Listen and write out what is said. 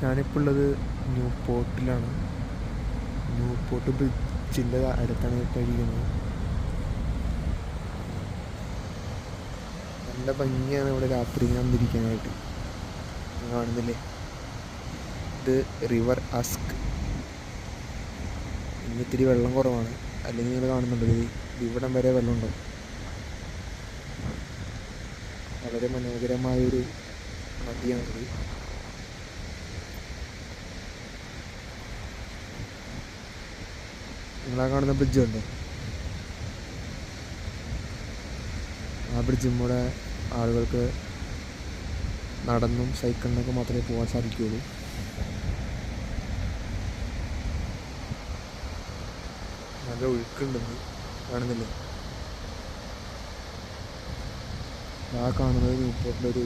ഞാനിപ്പോൾ ഉള്ളത് new പോർട്ടിലാണ്. New port ബ്രിഡ്ജിൻ്റെ അടുത്താണ് കഴിയുന്നത്. നല്ല ഭംഗിയാണ് ഇവിടെ രാത്രി ഇങ്ങനെ വന്നിരിക്കാനായിട്ട്. കാണുന്നില്ലേ, ഇത് റിവർ അസ്ക്. ഇന്ന് ഇത്തിരി വെള്ളം കുറവാണ്, അല്ലെങ്കിൽ നിങ്ങൾ കാണുന്നുണ്ട് ഇവിടം വരെ വെള്ളമുണ്ടാവും. വളരെ മനോഹരമായൊരു നദിയാണിത്. നിങ്ങളാ കാണുന്ന ബ്രിഡ്ജ് ഉണ്ടോ? ആ ബ്രിഡ്ജും കൂടെ ആളുകൾക്ക് നടന്നും സൈക്കിളിനൊക്കെ മാത്രമേ പോകാൻ സാധിക്കുകയുള്ളൂ. നല്ല ഒഴുക്കുണ്ടെന്ന് കാണുന്നില്ലേ? ആ കാണുന്നത് ന്യൂ പോർട്ടിൻ്റെ ഒരു